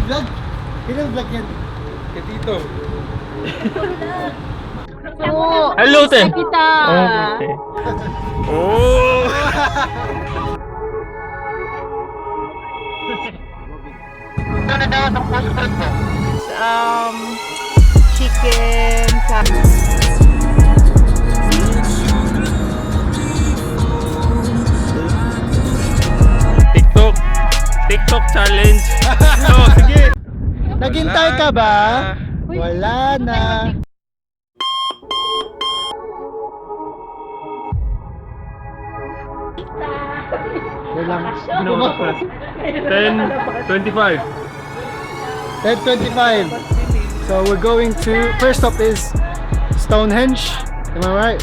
vlog? Kailan vlog yan? Kay Tito. Hello, te. Kita. Okay. Oh! Chicken. TikTok challenge. So, sige. Naghintay ka ba? Wala na. No, 10:25. 10:25. So we're going to, first stop is Stonehenge. Am I right?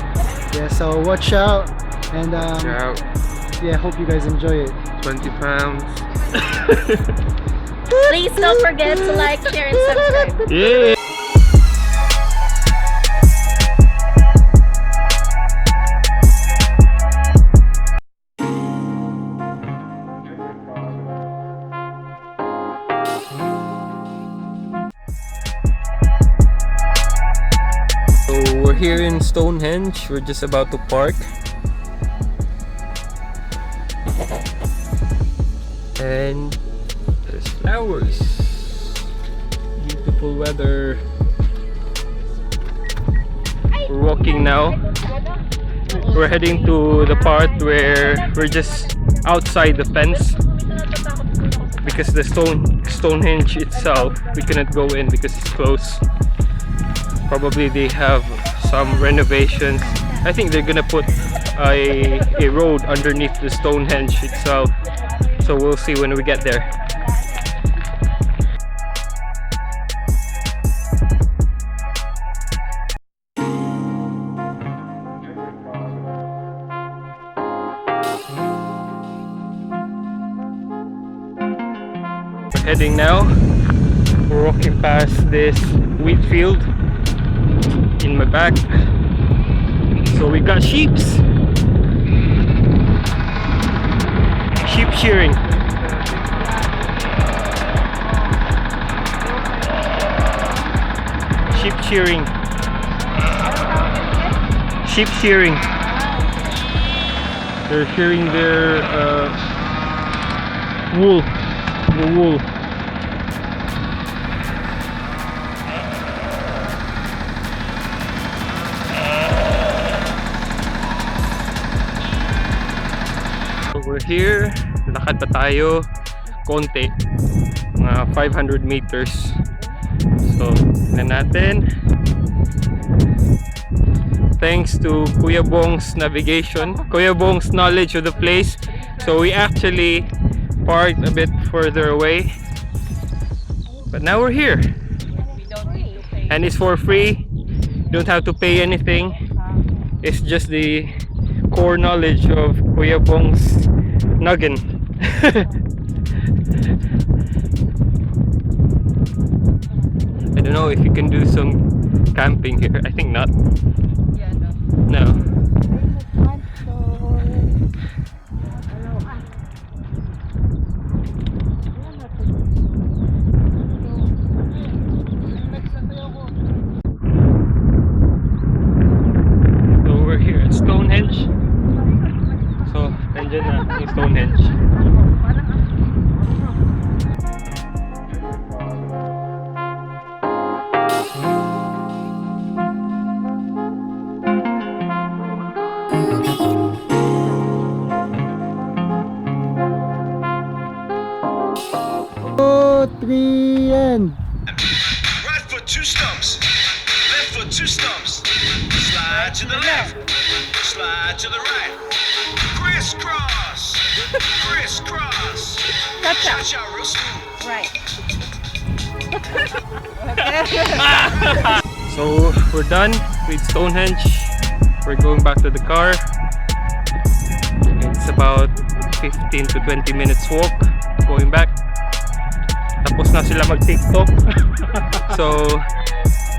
Yeah, so watch out. And Ciao. yeah, hope you guys enjoy it. 20 pounds. Please don't forget to like, share, and subscribe. Yeah. So we're here in Stonehenge. We're just about to park. And there's flowers. Beautiful weather. We're walking now. We're heading to the part where we're just outside the fence because the Stonehenge itself, we cannot go in because it's closed. Probably they have some renovations. I think they're gonna put a road underneath the Stonehenge itself. So we'll see when we get there. We're heading now. We're walking past this wheat field in my back. So we got sheeps. Sheep shearing. Sheep shearing. Sheep shearing. They're shearing their wool. The wool. So we're here. Lakad pa tayo konti, mga 500 meters. So tingnan natin. Thanks to Kuya Bong's navigation, Kuya Bong's knowledge of the place, so we actually parked a bit further away, but now we're here and it's for free. You don't have to pay anything. It's just the core knowledge of Kuya Bong's noggin. I don't know if you can do some camping here. I think not. Yeah, no. No. So we're here at Stonehenge. So, nandiyan na yung Stonehenge. Oh, 3 and Right foot 2 stumps, left foot 2 stumps. Slide to the left, slide to the right. Crisscross, crisscross. Cha-cha real smooth. Right. So we're done with Stonehenge. We're going back to the car. It's about 15 to 20 minutes walk going back. Tapos na sila mag-TikTok. So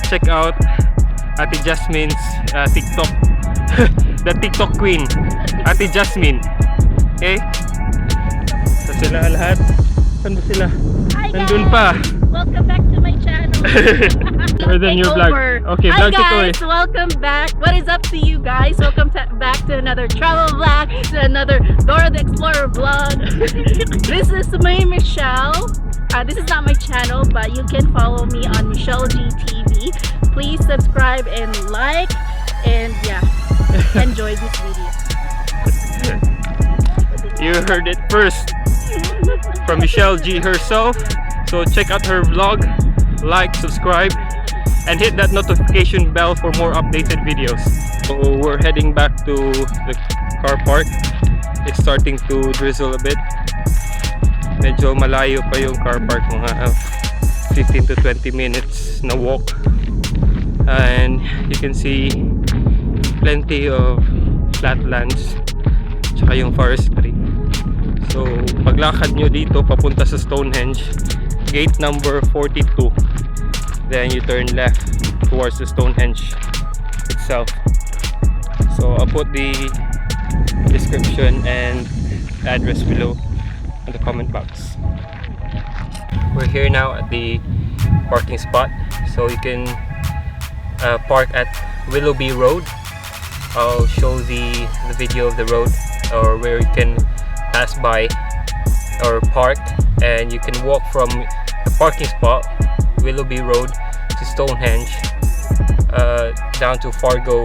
check out Ate Jasmine's TikTok. The TikTok queen, Ate Jasmine. Okay? So sila lahat. Saan ba sila? Hi Nandun pa. Welcome back to my channel. Or then your vlog. Okay, Hi vlog ito eh. guys, welcome back. What is up to you guys? Welcome back to another travel vlog, to another Dora the Explorer vlog. This is my Michelle. This is not my channel, but you can follow me on Michelle G TV. Please subscribe and like, and yeah, enjoy this video. You heard it first from Michelle G herself. So check out her vlog, like, subscribe, and hit that notification bell for more updated videos. So we're heading back to the car park. It's starting to drizzle a bit. Medyo malayo pa yung car park, mga 15 to 20 minutes na walk. And you can see plenty of flatlands tsaka yung forestry. So paglakad nyo dito papunta sa Stonehenge, gate number 42, then you turn left towards the Stonehenge itself. So I'll put the description and address below in the comment box. We're here now at the parking spot, so you can park at Willoughby Road. I'll show the video of the road, or where you can pass by or park, and you can walk from the parking spot Willoughby Road to Stonehenge, down to Fargo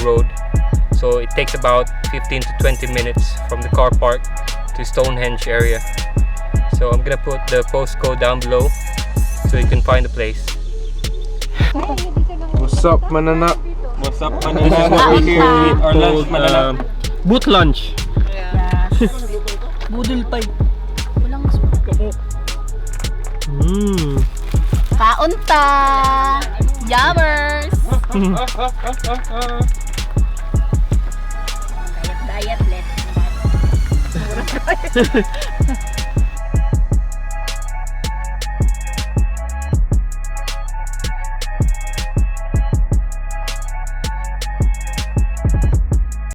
Road. So it takes about 15 to 20 minutes from the car park to Stonehenge area. So I'm gonna put the postcode down below so you can find the place. What's up, manana? What's up, manana? We're here with our lunch, manana. Boot lunch. Budol pa. Kaunta! Yummers! Diet, let's.